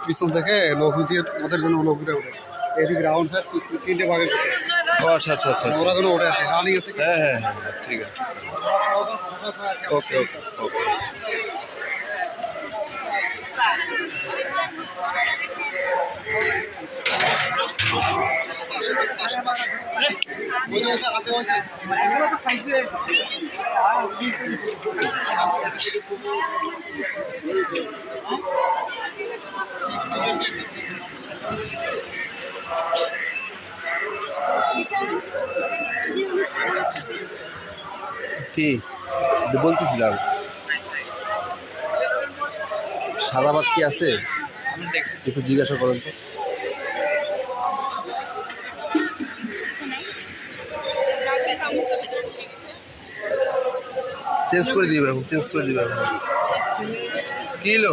পিছন থেকে লঘু দিয়ে ওদের জন্য লঘুটা ওঠে এদিকে রাউন্ড হয় তিনটে ভাগে ও আচ্ছা আচ্ছা আচ্ছা আচ্ছা। ওরা যেন ওঠে রানিং আছে। হ্যাঁ হ্যাঁ হ্যাঁ ঠিক আছে। ওকে ওকে ওকে। কি বলতেছিলাম সাদা ভাত কি আছে একটু জিজ্ঞাসা করেন তো। চেঞ্জ করে দিবে এখন, চেঞ্জ করে দিবে এখন। কি হলো?